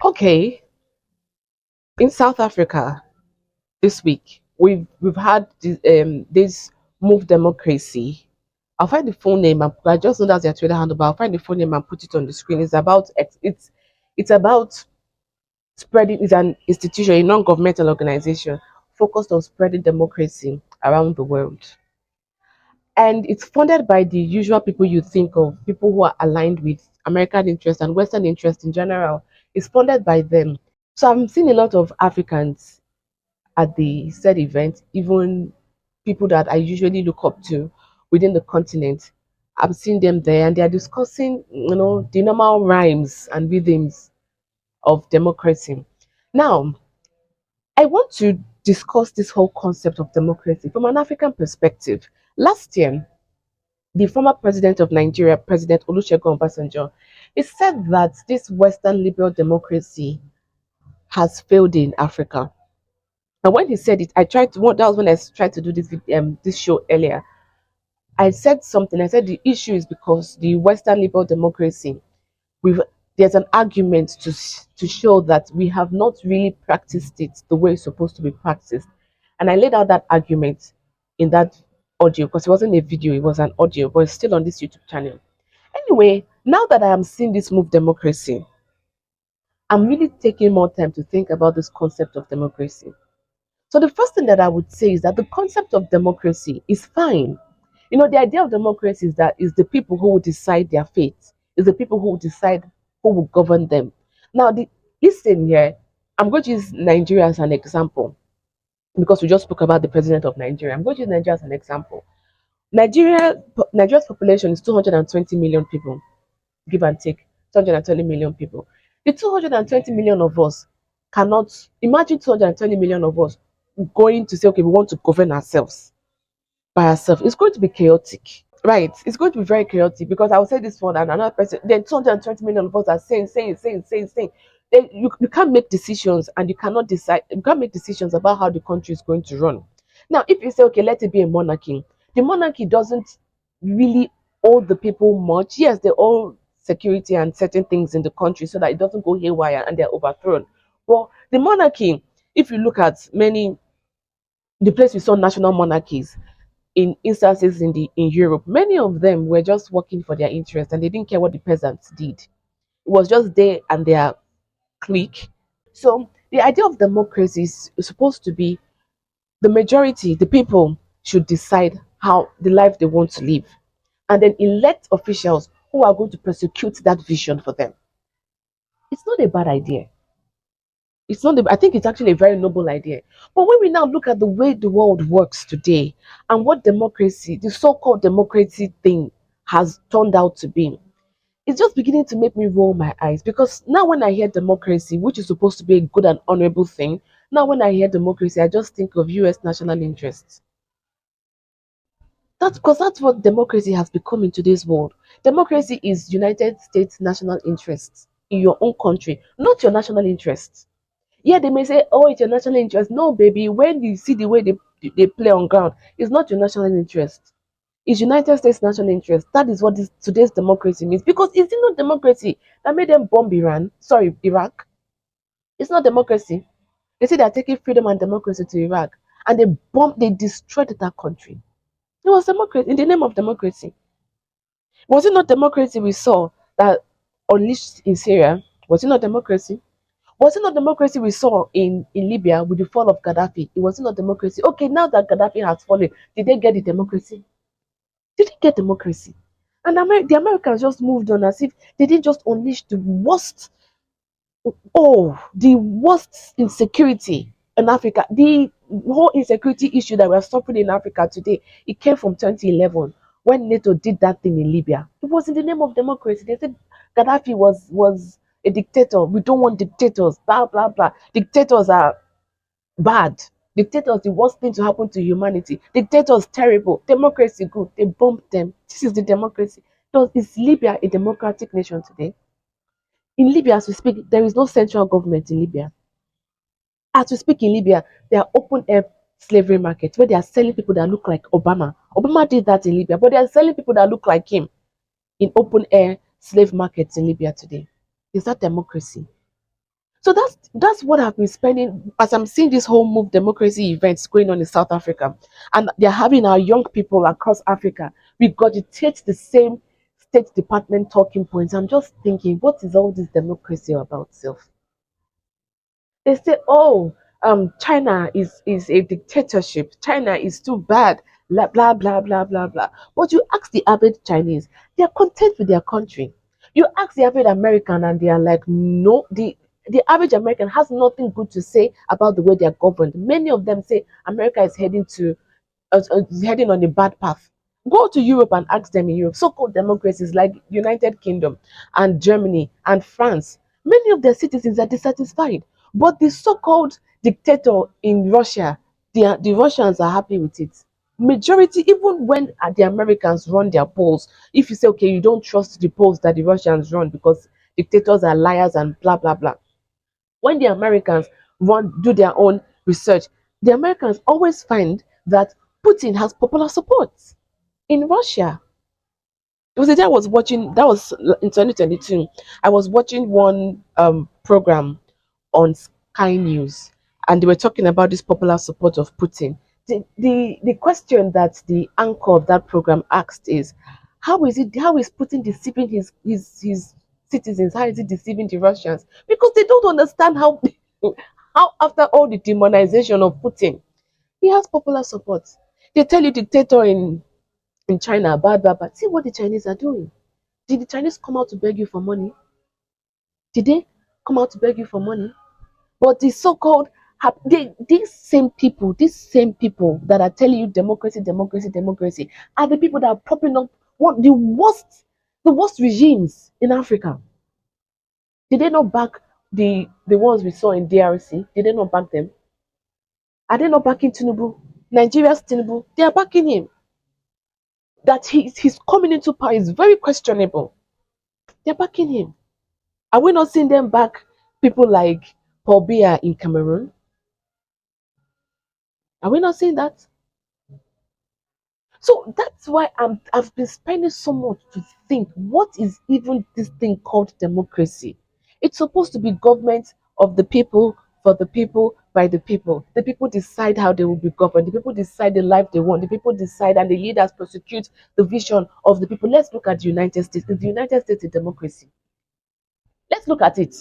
Okay, in South Africa this week, we've had this move democracy. I'll find the full name. I just know that's their Twitter handle, but I'll find the full name and put it on the screen. It's about spreading. It's an institution, a non-governmental organization focused on spreading democracy around the world. And it's funded by the usual people you think of, people who are aligned with American interest and Western interest in general. It's funded by them. So I'm seeing a lot of Africans at the said event, even people that I usually look up to within the continent. I've seen them there and they are discussing, the normal rhymes and rhythms of democracy. Now, I want to discuss this whole concept of democracy from an African perspective. Last year, the former president of Nigeria, President Olusegun Obasanjo, he said that this Western liberal democracy has failed in Africa. And when he said it, that was when I tried to do this show earlier. I said something. I said the issue is because the Western liberal democracy, we've there's an argument to show that we have not really practiced it the way it's supposed to be practiced. And I laid out that argument in that audio because it wasn't a video, it was an audio, but it's still on this YouTube channel. Anyway, now that I am seeing this move democracy, I'm really taking more time to think about this concept of democracy. So the first thing that I would say is that the concept of democracy is fine. The idea of democracy is that is the people who will decide their fate, is the people who will decide who will govern them. Now, listen here, I'm going to use Nigeria as an example because we just spoke about the president of Nigeria. I'm going to use Nigeria as an example. Nigeria's population is 220 million people, give and take 220 million people. The 220 million of us cannot imagine 220 million of us going to say, okay, we want to govern ourselves by ourselves. It's going to be chaotic. Right. It's going to be very chaotic because I will say this one and another person, then 220 million of us are saying. Then you can't make decisions and you can't make decisions about how the country is going to run. Now, if you say, okay, let it be a monarchy, the monarchy doesn't really owe the people much. Yes, they owe security and certain things in the country so that it doesn't go haywire and they're overthrown. But the monarchy, if you look at the place we saw national monarchies, in instances in Europe, many of them were just working for their interest and they didn't care what the peasants did. It was just they and their clique. So the idea of democracy is supposed to be the majority, the people should decide how the life they want to live, and then elect officials who are going to prosecute that vision for them. It's not a bad idea. I think it's actually a very noble idea. But when we now look at the way the world works today and what democracy, the so-called democracy thing has turned out to be, it's just beginning to make me roll my eyes because now when I hear democracy, which is supposed to be a good and honorable thing, now when I hear democracy, I just think of US national interests. That's because that's what democracy has become in today's world. Democracy is United States national interests in your own country, not your national interests. Yeah, they may say, oh, it's your national interest. No, baby, when you see the way they play on ground, it's not your national interest. It's United States national interest. That is what today's democracy means. Because it's not democracy that made them bomb Iraq. It's not democracy. They say they're taking freedom and democracy to Iraq. And they destroyed that country. It was democracy in the name of democracy. Was it not democracy we saw that unleashed in Syria? Was it not democracy? Was it not democracy we saw in Libya with the fall of Gaddafi? It was not democracy. Okay, now that Gaddafi has fallen, did they get the democracy? They didn't get democracy. And the Americans just moved on as if they didn't just unleash the worst insecurity in Africa. The whole insecurity issue that we're suffering in Africa today, it came from 2011 when NATO did that thing in Libya. It was in the name of democracy. They said Gaddafi was a dictator. We don't want dictators. Blah blah blah. Dictators are bad. Dictators, the worst thing to happen to humanity. Dictators, terrible. Democracy, good. They bombed them. This is the democracy. So is Libya a democratic nation today? In Libya, as we speak, there is no central government in Libya. As we speak in Libya, there are open air slavery markets where they are selling people that look like Obama. Obama did that in Libya, but they are selling people that look like him in open air slave markets in Libya today. Is that democracy? So that's what I've been spending as I'm seeing this whole move democracy events going on in South Africa, and they're having our young people across Africa regurgitate the same State Department talking points. I'm just thinking, what is all this democracy about, self? They say, oh, China is a dictatorship. China is too bad. Blah blah blah blah blah blah. But you ask the average Chinese, they are content with their country. You ask the average American, and they are like, no. The average American has nothing good to say about the way they are governed. Many of them say America is heading on a bad path. Go to Europe and ask them in Europe, so-called democracies like United Kingdom and Germany and France. Many of their citizens are dissatisfied. But the so-called dictator in Russia, the Russians are happy with it. Majority, even when the Americans run their polls, if you say, okay, you don't trust the polls that the Russians run because dictators are liars and blah, blah, blah. When the Americans do their own research, the Americans always find that Putin has popular support in Russia. It was the day I was watching, that was in 2022. I was watching one program on Sky News, and they were talking about this popular support of Putin. The question that the anchor of that program asked is, how is Putin deceiving his citizens? How is he deceiving the Russians? Because they don't understand how how after all the demonization of Putin, he has popular support. They tell you dictator in China, bad, bad, bad. See what the Chinese are doing. Did the Chinese come out to beg you for money? Did they come out to beg you for money? But the so-called these same people that are telling you democracy, democracy, democracy, are the people that are propping up what the worst regimes in Africa. Did they not back the ones we saw in DRC? Did they not back them? Are they not backing Tinubu? Nigeria's Tinubu, they are backing him. That he's coming into power is very questionable. They're backing him. Are we not seeing them back people like Paul Biya in Cameroon? Are we not seeing that? So that's why I've been spending so much to think, what is even this thing called democracy? It's supposed to be government of the people, for the people, by the people. The people decide how they will be governed. The people decide the life they want. The people decide, and the leaders prosecute the vision of the people. Let's look at the United States. Is the United States a democracy? Let's look at it.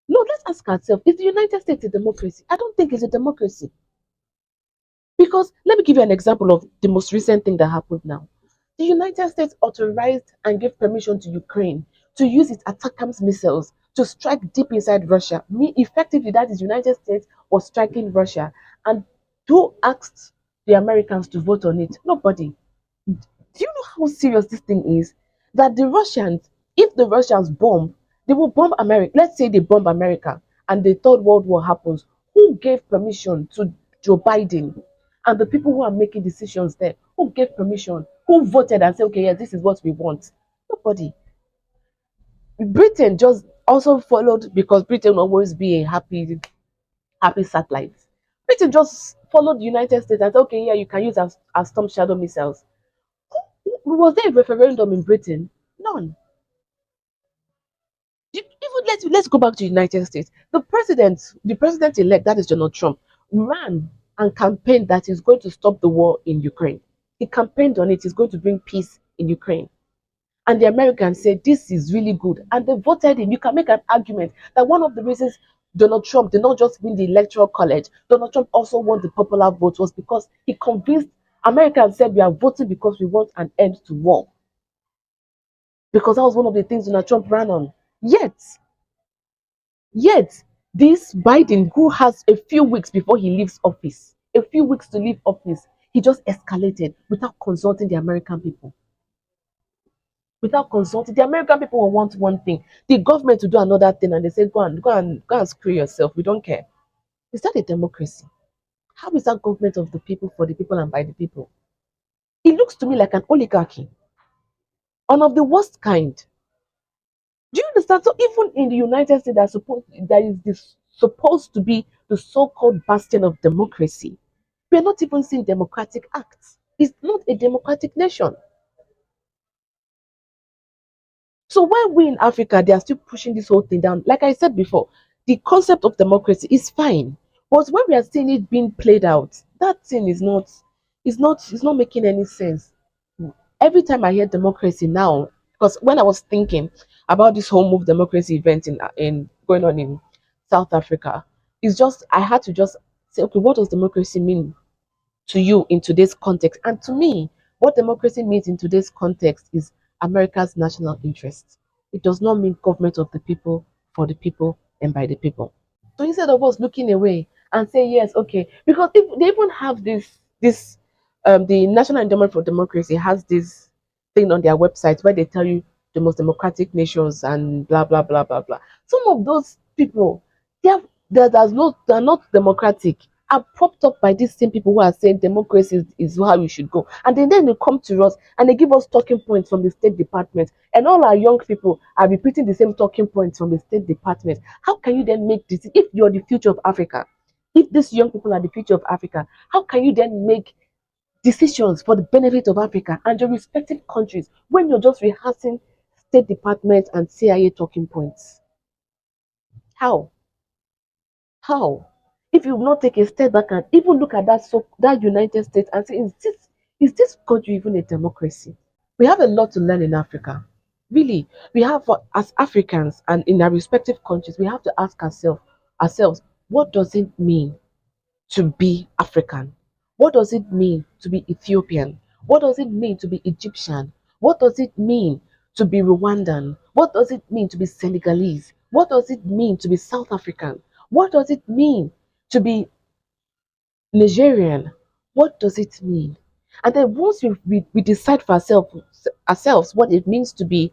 No, let's ask ourselves, is the United States a democracy? I don't think it's a democracy. Because let me give you an example of the most recent thing that happened now. The United States authorized and gave permission to Ukraine to use its ATACMS missiles to strike deep inside Russia. Effectively, that is, United States was striking Russia. And who asked the Americans to vote on it? Nobody. Do you know how serious this thing is? That the Russians, if the Russians bomb, they will bomb America. Let's say they bomb America and the Third World War happens. Who gave permission to Joe Biden and the people who are making decisions there? Who gave permission? Who voted and said, okay, yeah, this is what we want? Nobody. Britain just also followed because Britain will always be a happy satellite. Britain just followed the United States and said, okay, yeah, you can use our Storm Shadow missiles. Was there a referendum in Britain? None. Even let's go back to the United States. The president elect, that is Donald Trump, ran and campaigned that he's going to stop the war in Ukraine. He campaigned on it. He's going to bring peace in Ukraine. And the Americans said this is really good, and they voted him. You can make an argument that one of the reasons Donald Trump did not just win the electoral college, Donald Trump also won the popular vote, was because he convinced Americans, said we are voting because we want an end to war, because that was one of the things Donald Trump ran on. Yet, this Biden, who has a few weeks before he leaves office, a few weeks to leave office, he just escalated without consulting the American people. Without consulting, the American people will want one thing, the government to do another thing, and they say, go and screw yourself. We don't care. Is that a democracy? How is that government of the people, for the people, and by the people? It looks to me like an oligarchy, one of the worst kind. Do you understand? So even in the United States, that is this supposed to be the so-called bastion of democracy, we are not even seeing democratic acts. It's not a democratic nation. So why we in Africa, they are still pushing this whole thing down? Like I said before, The concept of democracy is fine, but when we are seeing it being played out, that thing is not making any sense. Every time I hear democracy now, because when I was thinking about this whole move democracy event in going on in South Africa, it's just I had to just say, okay, what does democracy mean to you in today's context? And to me, what democracy means in today's context is America's national interest. It does not mean government of the people, for the people, and by the people. So instead of us looking away and say yes, okay, because if they even have the National Endowment for Democracy has this thing on their website where they tell you the most democratic nations and blah blah blah blah blah. Some of those people, they are they're not democratic, are propped up by these same people who are saying democracy is how we should go. And then they come to us and they give us talking points from the State Department. And all our young people are repeating the same talking points from the State Department. How can you then make this if you're the future of Africa? If these young people are the future of Africa, how can you then make decisions for the benefit of Africa and your respective countries when you're just rehearsing State Department and CIA talking points? How? How? If you not take a step back and even look at that United States and say, is this country even a democracy? We have a lot to learn in Africa. Really, we have as Africans and in our respective countries, we have to ask ourselves, what does it mean to be African? What does it mean to be Ethiopian? What does it mean to be Egyptian? What does it mean to be Rwandan? What does it mean to be Senegalese? What does it mean to be South African? What does it mean to be Nigerian? What does it mean? And then once we decide for ourselves what it means to be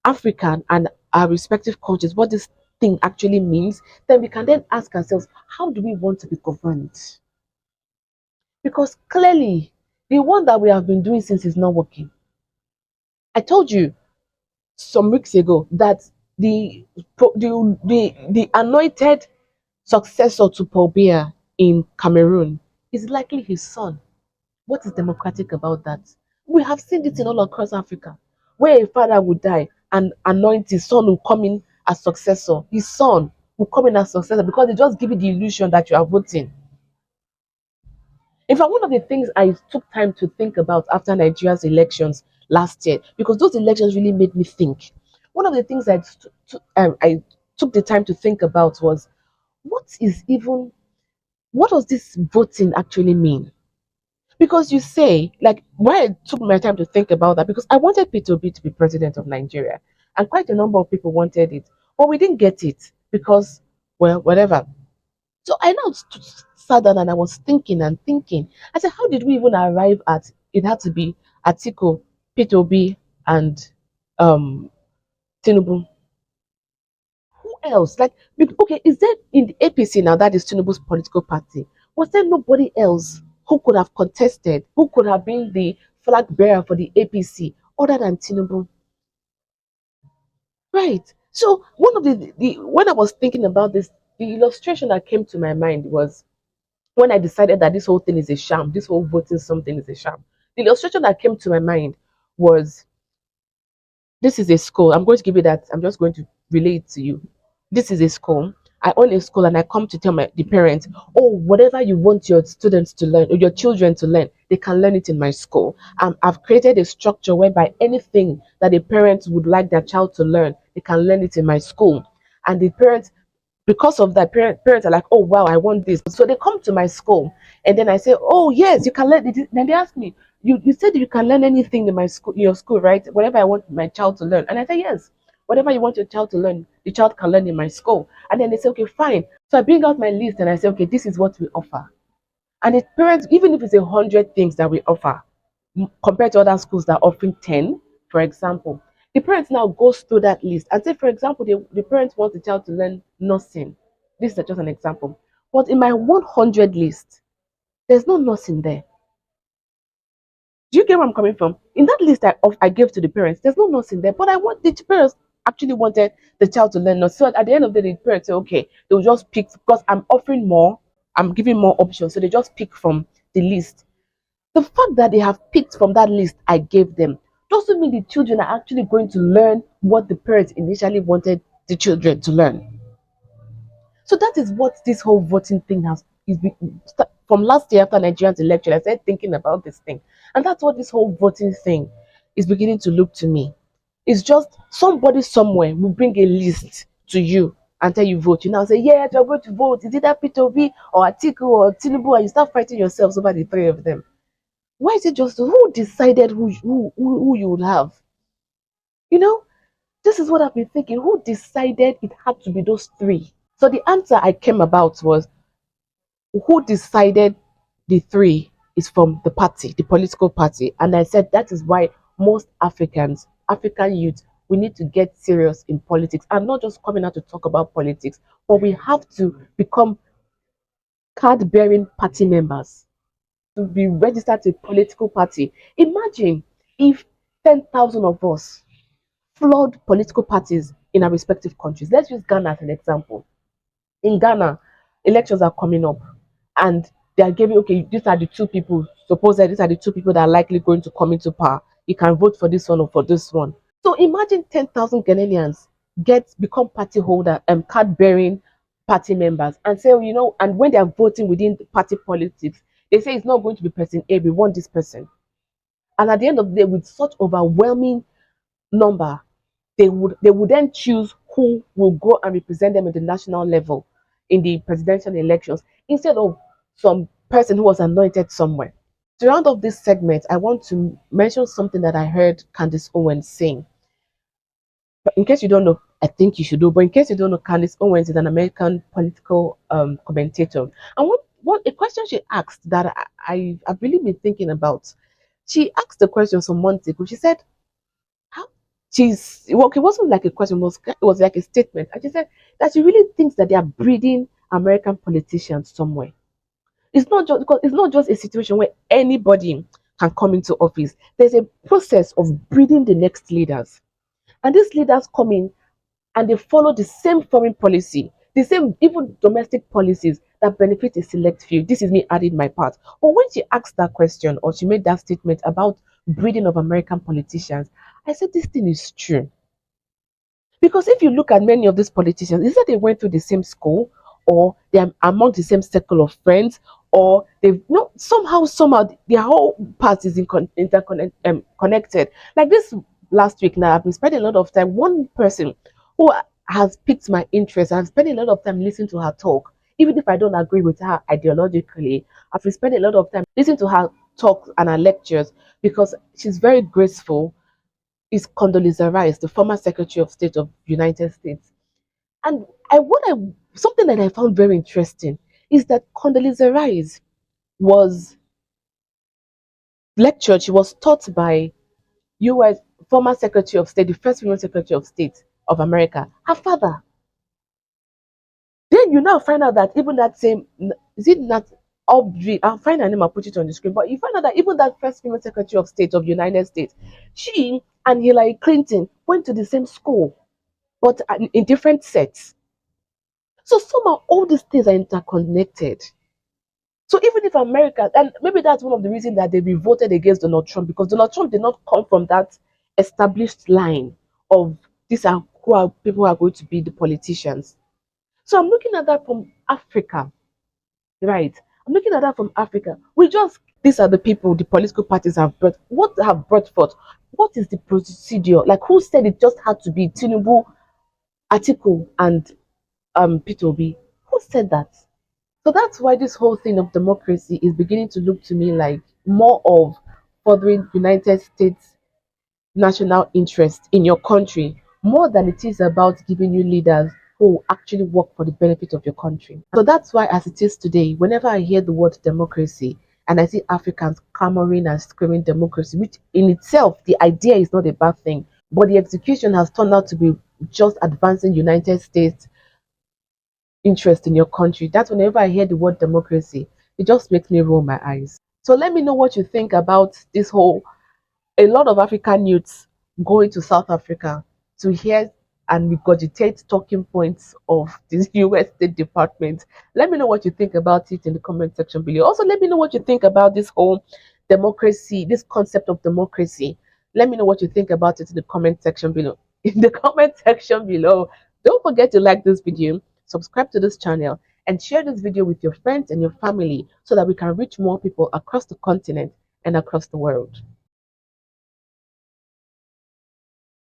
African and our respective cultures, what this thing actually means, then we can then ask ourselves, how do we want to be governed? Because clearly, the one that we have been doing since is not working. I told you some weeks ago that the anointed successor to Paul Biya in Cameroon is likely his son. What is democratic about that? We have seen it in all across Africa, where a father would die and anoint his son will come in as successor. His son will come in as successor because they just give you the illusion that you are voting. In fact, one of the things I took time to think about after Nigeria's elections last year, because those elections really made me think. One of the things I took the time to think about was what is even what does this voting actually mean? Because you say, like, why I took my time to think about that, because I wanted Peter Obi to be president of Nigeria, and quite a number of people wanted it, but we didn't get it because, well, whatever. So I now sat down and I was thinking and thinking. I said, how did we even arrive at it had to be Atiku, Peter Obi, and um Tinubu? Who else? Like, okay, is there in the APC now that is Tinubu's political party? Was there nobody else who could have contested, who could have been the flag bearer for the APC other than Tinubu? Right. So one of the when I was thinking about this, the illustration that came to my mind was when I decided that this whole thing is a sham, this whole voting something is a sham. The illustration that came to my mind was this is a school. I'm going to give you that. I'm just going to relate it to you. This is a school. I own a school and I come to tell the parents, oh, whatever you want your students to learn or your children to learn, they can learn it in my school. I've created a structure whereby anything that the parents would like their child to learn, they can learn it in my school. And the parents because of that parents are like, oh wow, I want this, so they come to my school and then I say, oh yes, you can learn it. Then they ask me, you said you can learn anything in my school, your school, right? Whatever I want my child to learn. And I say, yes, whatever you want your child to learn, the child can learn in my school. And then they say, okay, fine. So I bring out my list and I say, okay, this is what we offer. And the parents, even if it's 100 things that we offer, compared to other schools that are offering 10, for example, the parents now goes through that list and say, for example, the parents want the child to learn nursing. This is just an example. But in my 100 list, there's no nursing there. Do you get where I'm coming from? In that list I gave to the parents, there's no nursing there. But I want the parents actually wanted the child to learn nursing. So at the end of the day, the parents say, okay, they'll just pick because I'm offering more, I'm giving more options. So they just pick from the list. The fact that they have picked from that list I gave them doesn't mean the children are actually going to learn what the parents initially wanted the children to learn. So that is what this whole voting thing from last year after Nigerians election. I started thinking about this thing, and that's what this whole voting thing is beginning to look to me. It's just somebody somewhere will bring a list to you and tell you vote. You now say, yeah, you're going to vote. Is it that P2B or Atiku or Tinubu? And you start fighting yourselves over the three of them. Why is it just who decided who you would have? You know, this is what I've been thinking. Who decided it had to be those three? So the answer I came about was who decided the three is from the party, the political party. And I said that is why most Africans, African youth, we need to get serious in politics and not just coming out to talk about politics, but we have to become card bearing party members to be registered to a political party. Imagine if 10,000 of us flood political parties in our respective countries. Let's use Ghana as an example. In Ghana, elections are coming up and they are giving, okay, these are the two people, supposedly these are the two people that are likely going to come into power. You can vote for this one or for this one. So imagine 10,000 Ghanaians become party holder and card bearing party members and say, and when they are voting within the party politics, they say it's not going to be person A, we want this person. And at the end of the day, with such overwhelming number, they would then choose who will go and represent them at the national level in the presidential elections instead of some person who was anointed somewhere. To round off this segment, I want to mention something that I heard Candace Owens saying. But in case you don't know, I think you should know. But in case you don't know, Candace Owens is an American political commentator. And a question she asked that I've really been thinking about. She asked the question some months ago. She said, how it wasn't like a question, it was like a statement. And she said that she really thinks that they are breeding American politicians somewhere. It's not just because it's not just a situation where anybody can come into office. There's a process of breeding the next leaders. And these leaders come in and they follow the same foreign policy, the same even domestic policies that benefit a select few. This is me adding my part. But when she asked that question or she made that statement about breeding of American politicians, I said this thing is true. Because if you look at many of these politicians, is that they went through the same school, or they are among the same circle of friends, or they've no somehow their whole path is connected. Like this last week now, I've been spending a lot of time. One person who has piqued my interest, I've spent a lot of time listening to her talk, even if I don't agree with her ideologically. I've been spending a lot of time listening to her talk and her lectures because she's very graceful is Condoleezza Rice, the former Secretary of State of United States. And something that I found very interesting is that Condoleezza Rice was lectured, she was taught by US former Secretary of State, the first woman Secretary of State of America, her father. Then you now find out that even that same, is it not Aubrey? I'll find her name, I'll put it on the screen. But you find out that even that first female Secretary of State of United States, she and Hillary Clinton went to the same school, but in different sets. So somehow all these things are interconnected. So even if America, and maybe that's one of the reasons that they voted against Donald Trump, because Donald Trump did not come from that established line of these are who are people who are going to be the politicians. So I'm looking at that from Africa, right? I'm looking at that from Africa. These are the people the political parties have brought. What have brought forth? What is the procedure? Like who said it just had to be Tinubu, Atiku, and P2B? Who said that? So that's why this whole thing of democracy is beginning to look to me like more of furthering United States national interest in your country more than it is about giving you leaders who actually work for the benefit of your country. So that's why, as it is today, whenever I hear the word democracy and I see Africans clamoring and screaming democracy, which in itself, the idea is not a bad thing, but the execution has turned out to be just advancing United States interest in your country. That's whenever I hear the word democracy, it just makes me roll my eyes. So let me know what you think about this whole a lot of African youths going to South Africa to hear and regurgitate talking points of the US State Department. Let me know what you think about it in the comment section below. Also, let me know what you think about this whole democracy, this concept of democracy. Let me know what you think about it in the comment section below. In the comment section below. Don't forget to like this video, subscribe to this channel, and share this video with your friends and your family so that we can reach more people across the continent and across the world.